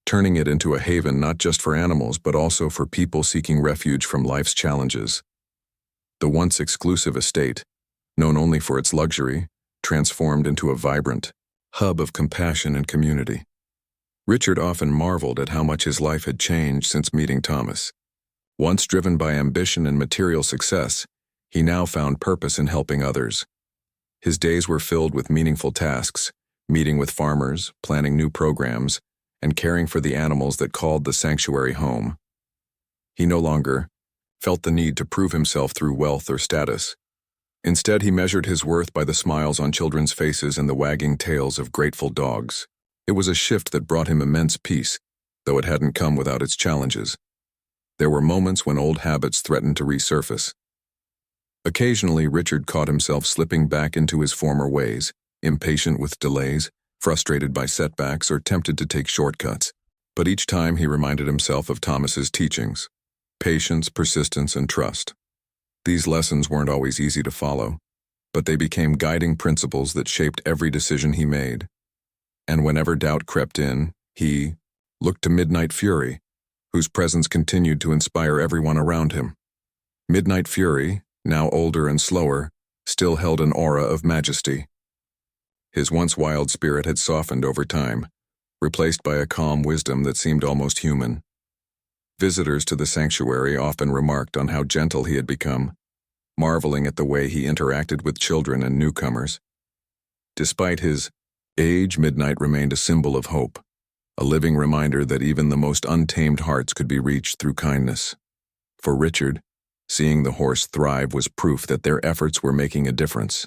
turning it into a haven not just for animals but also for people seeking refuge from life's challenges. The once exclusive estate, known only for its luxury, transformed into a vibrant hub of compassion and community. Richard often marveled at how much his life had changed since meeting Thomas. Once driven by ambition and material success, he now found purpose in helping others. His days were filled with meaningful tasks, meeting with farmers, planning new programs, and caring for the animals that called the sanctuary home. He no longer felt the need to prove himself through wealth or status. Instead, he measured his worth by the smiles on children's faces and the wagging tails of grateful dogs. It was a shift that brought him immense peace, though it hadn't come without its challenges. There were moments when old habits threatened to resurface. Occasionally, Richard caught himself slipping back into his former ways, impatient with delays, frustrated by setbacks, or tempted to take shortcuts. But each time he reminded himself of Thomas's teachings: patience, persistence, and trust. These lessons weren't always easy to follow, but they became guiding principles that shaped every decision he made. And whenever doubt crept in, he looked to Midnight Fury, whose presence continued to inspire everyone around him. Midnight Fury, now older and slower, still held an aura of majesty. His once wild spirit had softened over time, replaced by a calm wisdom that seemed almost human. Visitors to the sanctuary often remarked on how gentle he had become, marveling at the way he interacted with children and newcomers. Despite his age, Midnight remained a symbol of hope, a living reminder that even the most untamed hearts could be reached through kindness. For Richard, seeing the horse thrive was proof that their efforts were making a difference.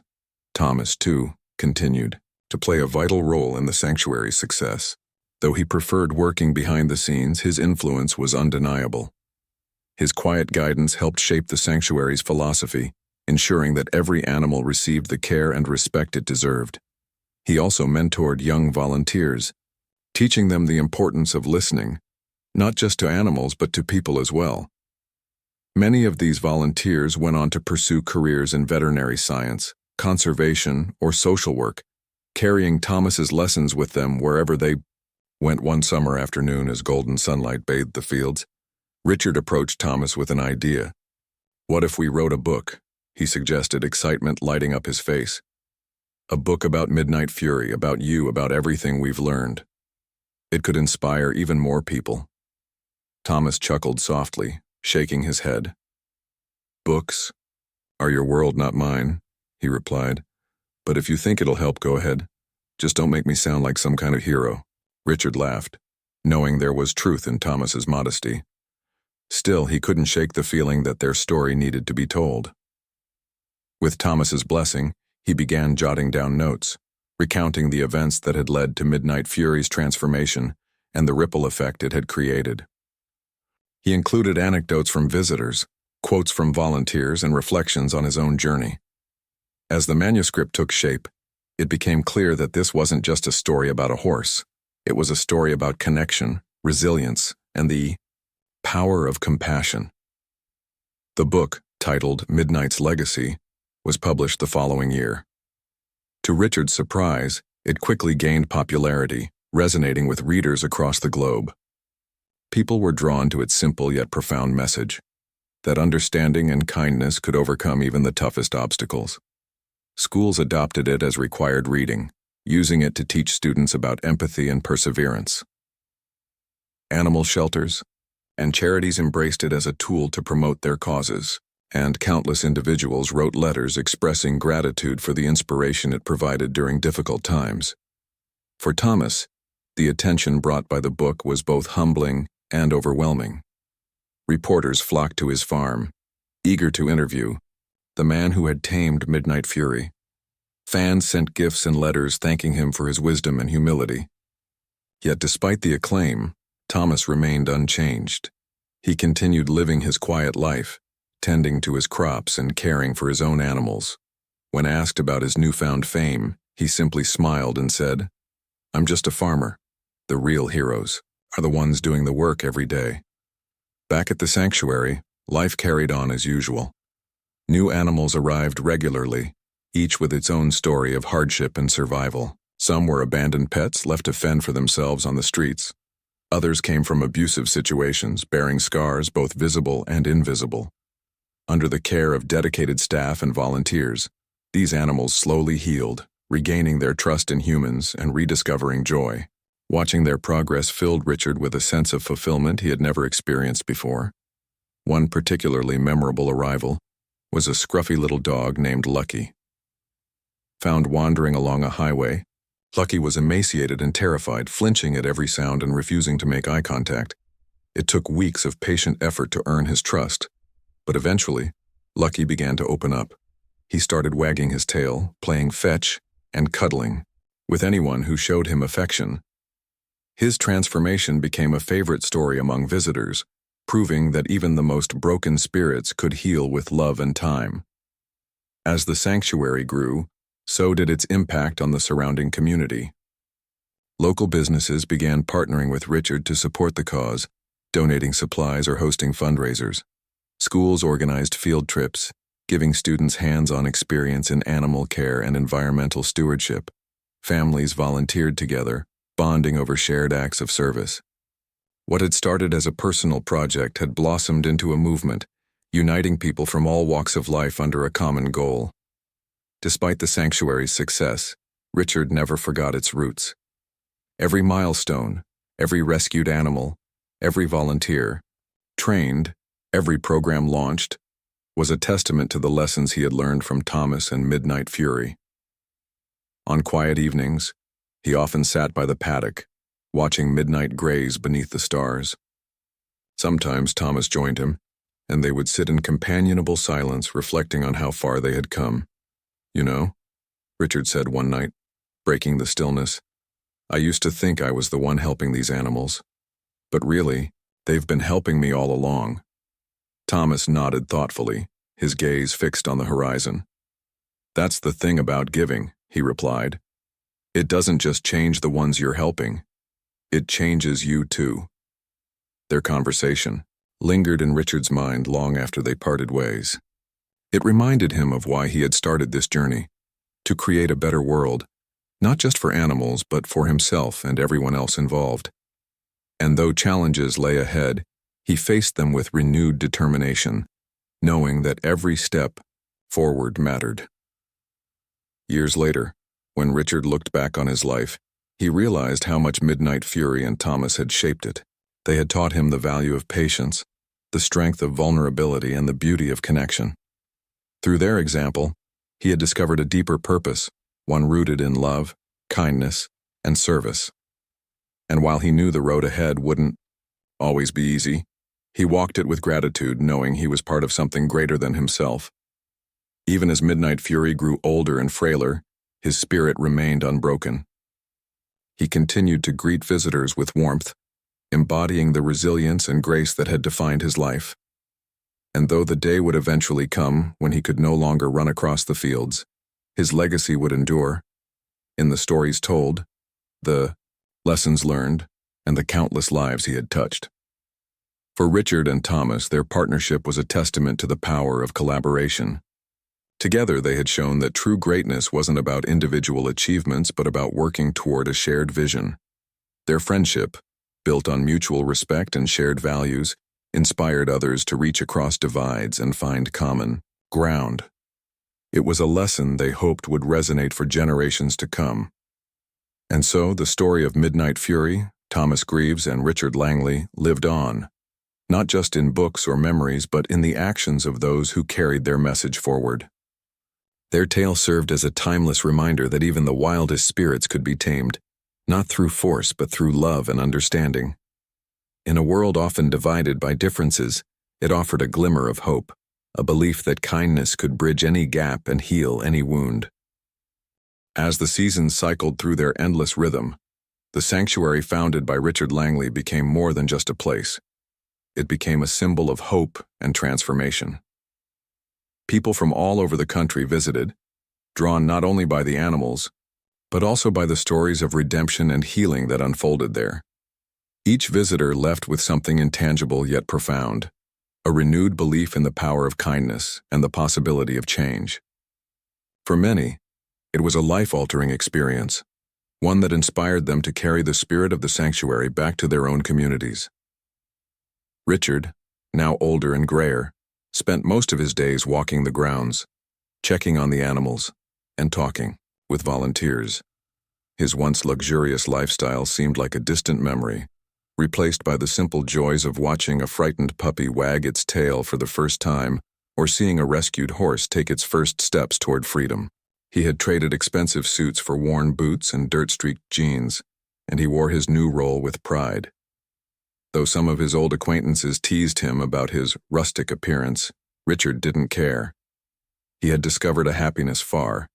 Thomas, too, continued to play a vital role in the sanctuary's success. Though he preferred working behind the scenes, his influence was undeniable. His quiet guidance helped shape the sanctuary's philosophy, ensuring that every animal received the care and respect it deserved. He also mentored young volunteers, teaching them the importance of listening, not just to animals but to people as well. Many of these volunteers went on to pursue careers in veterinary science, conservation, or social work, carrying Thomas's lessons with them wherever they went. One summer afternoon, as golden sunlight bathed the fields, Richard approached Thomas with an idea. "What if we wrote a book?" he suggested, excitement lighting up his face. "A book about Midnight Fury, about you, about everything we've learned. It could inspire even more people." Thomas chuckled softly, shaking his head. "Books are your world, not mine," he replied. "But if you think it'll help, go ahead. Just don't make me sound like some kind of hero." Richard laughed, knowing there was truth in Thomas's modesty. Still, he couldn't shake the feeling that their story needed to be told. With Thomas's blessing, he began jotting down notes, recounting the events that had led to Midnight Fury's transformation and the ripple effect it had created. He included anecdotes from visitors, quotes from volunteers, and reflections on his own journey. As the manuscript took shape, it became clear that this wasn't just a story about a horse. It was a story about connection, resilience, and the power of compassion. The book, titled Midnight's Legacy, was published the following year. To Richard's surprise, it quickly gained popularity, resonating with readers across the globe. People were drawn to its simple yet profound message, that understanding and kindness could overcome even the toughest obstacles. Schools adopted it as required reading, using it to teach students about empathy and perseverance. Animal shelters and charities embraced it as a tool to promote their causes, and countless individuals wrote letters expressing gratitude for the inspiration it provided during difficult times. For Thomas, the attention brought by the book was both humbling and overwhelming. Reporters flocked to his farm, eager to interview the man who had tamed Midnight Fury. Fans sent gifts and letters thanking him for his wisdom and humility. Yet despite the acclaim, Thomas remained unchanged. He continued living his quiet life, tending to his crops and caring for his own animals. When asked about his newfound fame, he simply smiled and said, "I'm just a farmer. The real heroes are the ones doing the work every day." Back at the sanctuary, life carried on as usual. New animals arrived regularly, each with its own story of hardship and survival. Some were abandoned pets left to fend for themselves on the streets. Others came from abusive situations, bearing scars both visible and invisible. Under the care of dedicated staff and volunteers, these animals slowly healed, regaining their trust in humans and rediscovering joy. Watching their progress filled Richard with a sense of fulfillment he had never experienced before. One particularly memorable arrival was a scruffy little dog named Lucky. Found wandering along a highway, Lucky was emaciated and terrified, flinching at every sound and refusing to make eye contact. It took weeks of patient effort to earn his trust, but eventually, Lucky began to open up. He started wagging his tail, playing fetch, and cuddling with anyone who showed him affection. His transformation became a favorite story among visitors, proving that even the most broken spirits could heal with love and time. As the sanctuary grew, so did its impact on the surrounding community. Local businesses began partnering with Richard to support the cause, donating supplies or hosting fundraisers. Schools organized field trips, giving students hands-on experience in animal care and environmental stewardship. Families volunteered together, bonding over shared acts of service. What had started as a personal project had blossomed into a movement, uniting people from all walks of life under a common goal. Despite the sanctuary's success, Richard never forgot its roots. Every milestone, every rescued animal, every volunteer trained, every program launched, was a testament to the lessons he had learned from Thomas and Midnight Fury. On quiet evenings, he often sat by the paddock, watching midnight graze beneath the stars. Sometimes Thomas joined him, and they would sit in companionable silence, reflecting on how far they had come. "You know," Richard said one night, breaking the stillness, "I used to think I was the one helping these animals. But really, they've been helping me all along." Thomas nodded thoughtfully, his gaze fixed on the horizon. "That's the thing about giving," he replied. "It doesn't just change the ones you're helping. It changes you too." Their conversation lingered in Richard's mind long after they parted ways. It reminded him of why he had started this journey, to create a better world, not just for animals, but for himself and everyone else involved. And though challenges lay ahead, he faced them with renewed determination, knowing that every step forward mattered. Years later, when Richard looked back on his life, he realized how much Midnight Fury and Thomas had shaped it. They had taught him the value of patience, the strength of vulnerability, and the beauty of connection. Through their example, he had discovered a deeper purpose, one rooted in love, kindness, and service. And while he knew the road ahead wouldn't always be easy, he walked it with gratitude, knowing he was part of something greater than himself. Even as Midnight Fury grew older and frailer, his spirit remained unbroken. He continued to greet visitors with warmth, embodying the resilience and grace that had defined his life. And though the day would eventually come when he could no longer run across the fields, his legacy would endure. In the stories told, the lessons learned, and the countless lives he had touched. For Richard and Thomas, their partnership was a testament to the power of collaboration. Together, they had shown that true greatness wasn't about individual achievements, but about working toward a shared vision. Their friendship, built on mutual respect and shared values, inspired others to reach across divides and find common ground. It was a lesson they hoped would resonate for generations to come. And so the story of Midnight Fury, Thomas Greaves, and Richard Langley lived on, not just in books or memories, but in the actions of those who carried their message forward. Their tale served as a timeless reminder that even the wildest spirits could be tamed, not through force, but through love and understanding. In a world often divided by differences, it offered a glimmer of hope, a belief that kindness could bridge any gap and heal any wound. As the seasons cycled through their endless rhythm, the sanctuary founded by Richard Langley became more than just a place. It became a symbol of hope and transformation. People from all over the country visited, drawn not only by the animals, but also by the stories of redemption and healing that unfolded there. Each visitor left with something intangible yet profound, a renewed belief in the power of kindness and the possibility of change. For many, it was a life-altering experience, one that inspired them to carry the spirit of the sanctuary back to their own communities. Richard, now older and grayer, spent most of his days walking the grounds, checking on the animals, and talking with volunteers. His once luxurious lifestyle seemed like a distant memory, replaced by the simple joys of watching a frightened puppy wag its tail for the first time or seeing a rescued horse take its first steps toward freedom. He had traded expensive suits for worn boots and dirt-streaked jeans, and he wore his new role with pride. Though some of his old acquaintances teased him about his rustic appearance, Richard didn't care. He had discovered a happiness far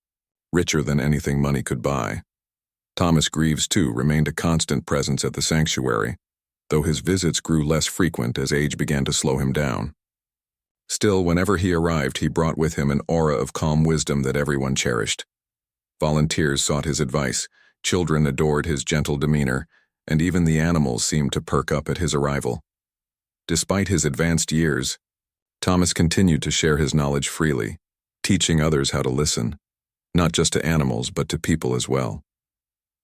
richer than anything money could buy. Thomas Greaves, too, remained a constant presence at the sanctuary, though his visits grew less frequent as age began to slow him down. Still, whenever he arrived, he brought with him an aura of calm wisdom that everyone cherished. Volunteers sought his advice, children adored his gentle demeanor, and even the animals seemed to perk up at his arrival. Despite his advanced years, Thomas continued to share his knowledge freely, teaching others how to listen, not just to animals but to people as well.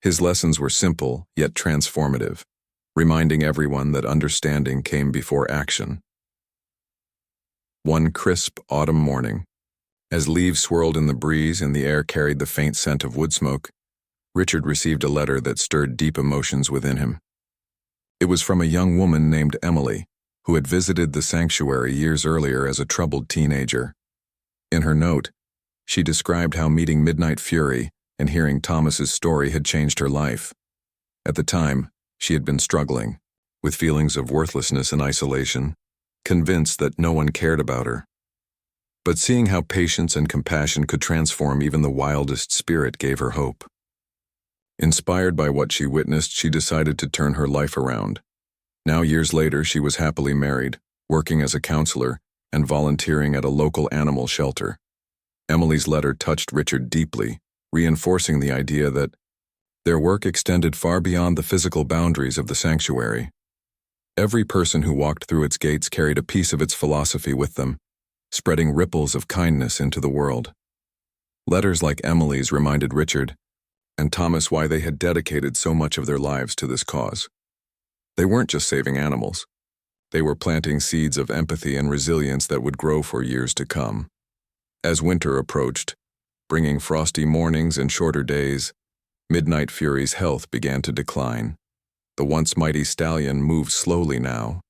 His lessons were simple yet transformative, reminding everyone that understanding came before action. One crisp autumn morning, as leaves swirled in the breeze and the air carried the faint scent of wood smoke, Richard received a letter that stirred deep emotions within him. It was from a young woman named Emily, who had visited the sanctuary years earlier as a troubled teenager. In her note, she described how meeting Midnight Fury and hearing Thomas's story had changed her life. At the time, she had been struggling with feelings of worthlessness and isolation, convinced that no one cared about her. But seeing how patience and compassion could transform even the wildest spirit gave her hope. Inspired by what she witnessed, she decided to turn her life around. Now, years later, she was happily married, working as a counselor, and volunteering at a local animal shelter. Emily's letter touched Richard deeply, reinforcing the idea that their work extended far beyond the physical boundaries of the sanctuary. Every person who walked through its gates carried a piece of its philosophy with them, spreading ripples of kindness into the world. Letters like Emily's reminded Richard and Thomas why they had dedicated so much of their lives to this cause. They weren't just saving animals. They were planting seeds of empathy and resilience that would grow for years to come. As winter approached, bringing frosty mornings and shorter days, Midnight Fury's health began to decline. The once mighty stallion moved slowly now,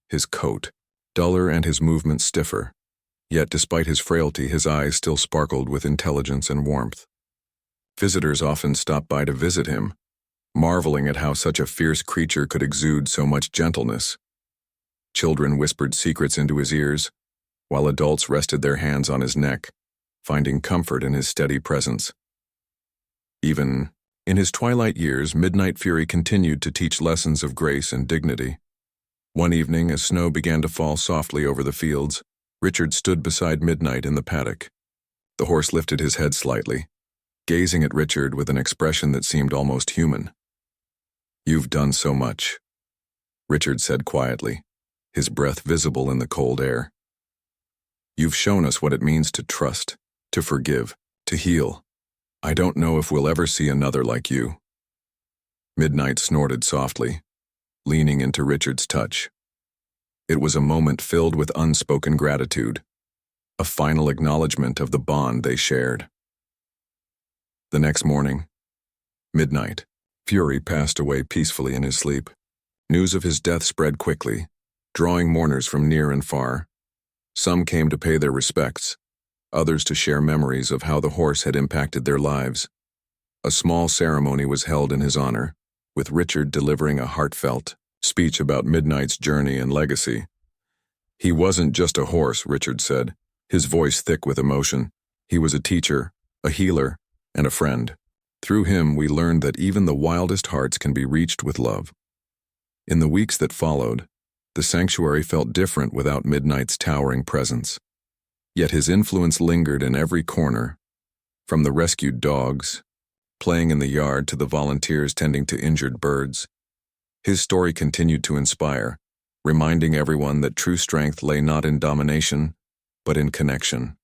his coat duller and his movements stiffer. Yet despite his frailty, his eyes still sparkled with intelligence and warmth. Visitors often stopped by to visit him, marveling at how such a fierce creature could exude so much gentleness. Children whispered secrets into his ears, while adults rested their hands on his neck, finding comfort in his steady presence. Even in his twilight years, Midnight Fury continued to teach lessons of grace and dignity. One evening, as snow began to fall softly over the fields, Richard stood beside Midnight in the paddock. The horse lifted his head slightly, gazing at Richard with an expression that seemed almost human. "You've done so much," Richard said quietly, his breath visible in the cold air. "You've shown us what it means to trust, to forgive, to heal. I don't know if we'll ever see another like you." Midnight snorted softly, leaning into Richard's touch. It was a moment filled with unspoken gratitude, a final acknowledgement of the bond they shared. The next morning, Midnight Fury passed away peacefully in his sleep. News of his death spread quickly, drawing mourners from near and far. Some came to pay their respects, others to share memories of how the horse had impacted their lives. A small ceremony was held in his honor, with Richard delivering a heartfelt speech about Midnight's journey and legacy. "He wasn't just a horse," Richard said, his voice thick with emotion. "He was a teacher, a healer, and a friend. Through him, we learned that even the wildest hearts can be reached with love." In the weeks that followed, the sanctuary felt different without Midnight's towering presence. Yet his influence lingered in every corner, From the rescued dogs, playing in the yard to the volunteers tending to injured birds, his story continued to inspire, reminding everyone that true strength lay not in domination, but in connection.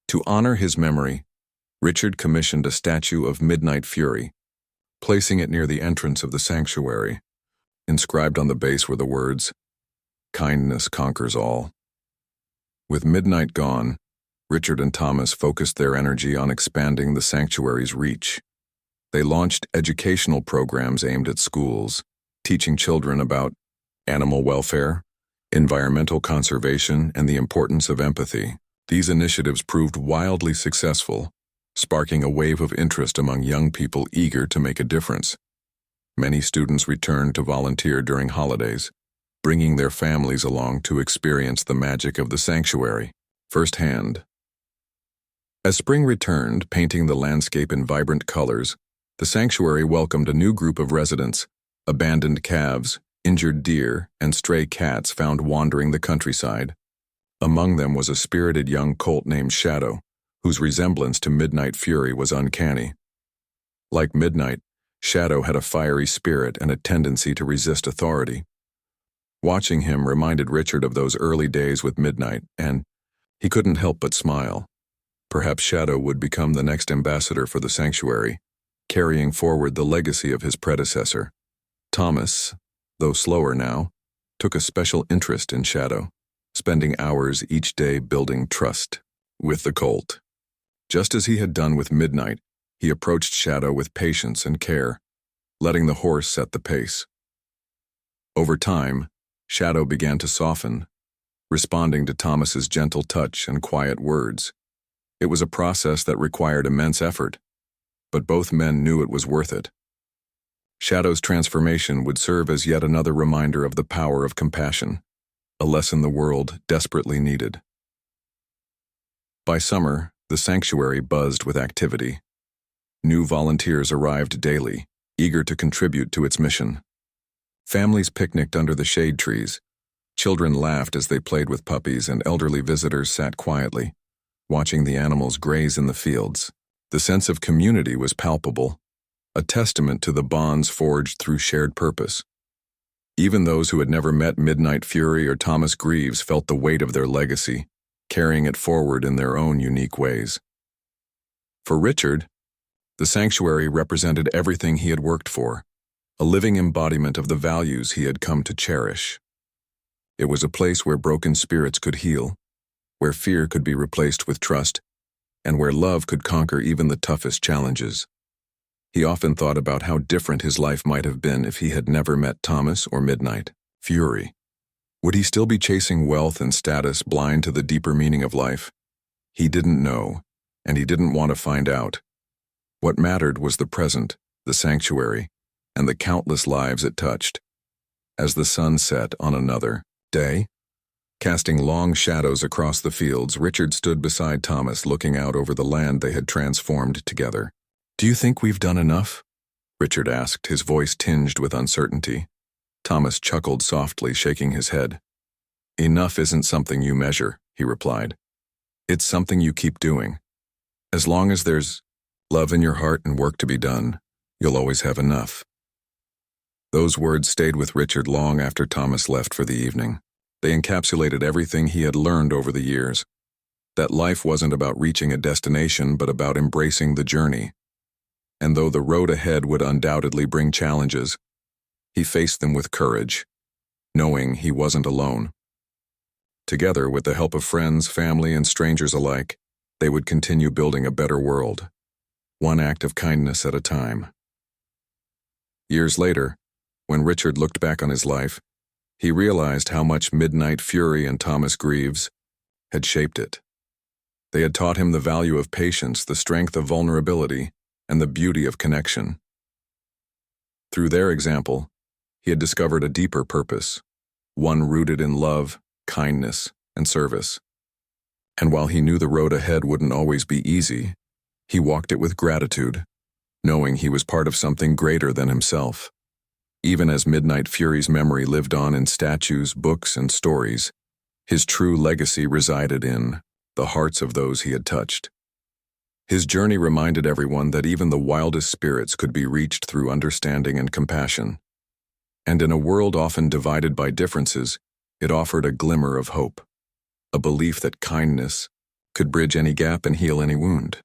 To honor his memory, Richard commissioned a statue of Midnight Fury, placing it near the entrance of the sanctuary. Inscribed on the base were the words, "Kindness conquers all." With midnight gone, Richard and Thomas focused their energy on expanding the sanctuary's reach. They launched educational programs aimed at schools, teaching children about animal welfare, environmental conservation, and the importance of empathy. These initiatives proved wildly successful, sparking a wave of interest among young people eager to make a difference. Many students returned to volunteer during holidays, bringing their families along to experience the magic of the sanctuary firsthand. As spring returned, painting the landscape in vibrant colors, the sanctuary welcomed a new group of residents. Abandoned calves, injured deer, and stray cats found wandering the countryside. Among them was a spirited young colt named Shadow, whose resemblance to Midnight Fury was uncanny. Like Midnight, Shadow had a fiery spirit and a tendency to resist authority. Watching him reminded Richard of those early days with Midnight, and he couldn't help but smile. Perhaps Shadow would become the next ambassador for the sanctuary, carrying forward the legacy of his predecessor. Thomas, though slower now, took a special interest in Shadow, spending hours each day building trust with the colt. Just as he had done with Midnight, he approached Shadow with patience and care, letting the horse set the pace. Over time, Shadow began to soften, responding to Thomas's gentle touch and quiet words. It was a process that required immense effort, but both men knew it was worth it. Shadow's transformation would serve as yet another reminder of the power of compassion, a lesson the world desperately needed. By summer, the sanctuary buzzed with activity. New volunteers arrived daily, eager to contribute to its mission. Families picnicked under the shade trees. Children laughed as they played with puppies, and elderly visitors sat quietly, watching the animals graze in the fields. The sense of community was palpable, a testament to the bonds forged through shared purpose. Even those who had never met Midnight Fury or Thomas Greaves felt the weight of their legacy, carrying it forward in their own unique ways. For Richard, the sanctuary represented everything he had worked for, a living embodiment of the values he had come to cherish. It was a place where broken spirits could heal, where fear could be replaced with trust, and where love could conquer even the toughest challenges. He often thought about how different his life might have been if he had never met Thomas or Midnight Fury. Would he still be chasing wealth and status, blind to the deeper meaning of life? He didn't know, and he didn't want to find out. What mattered was the present, the sanctuary, and the countless lives it touched. As the sun set on another day, casting long shadows across the fields, Richard stood beside Thomas, looking out over the land they had transformed together. "Do you think we've done enough?" Richard asked, his voice tinged with uncertainty. Thomas chuckled softly, shaking his head. "Enough isn't something you measure," he replied. "It's something you keep doing. As long as there's love in your heart and work to be done, you'll always have enough." Those words stayed with Richard long after Thomas left for the evening. They encapsulated everything he had learned over the years. That life wasn't about reaching a destination, but about embracing the journey. And though the road ahead would undoubtedly bring challenges, he faced them with courage, knowing he wasn't alone. Together, with the help of friends, family, and strangers alike, they would continue building a better world, one act of kindness at a time. Years later, when Richard looked back on his life, he realized how much Midnight Fury and Thomas Greaves had shaped it. They had taught him the value of patience, the strength of vulnerability, and the beauty of connection. Through their example, he had discovered a deeper purpose, one rooted in love, kindness, and service. And while he knew the road ahead wouldn't always be easy, he walked it with gratitude, knowing he was part of something greater than himself. Even as Midnight Fury's memory lived on in statues, books, and stories, his true legacy resided in the hearts of those he had touched. His journey reminded everyone that even the wildest spirits could be reached through understanding and compassion. And in a world often divided by differences, it offered a glimmer of hope, a belief that kindness could bridge any gap and heal any wound.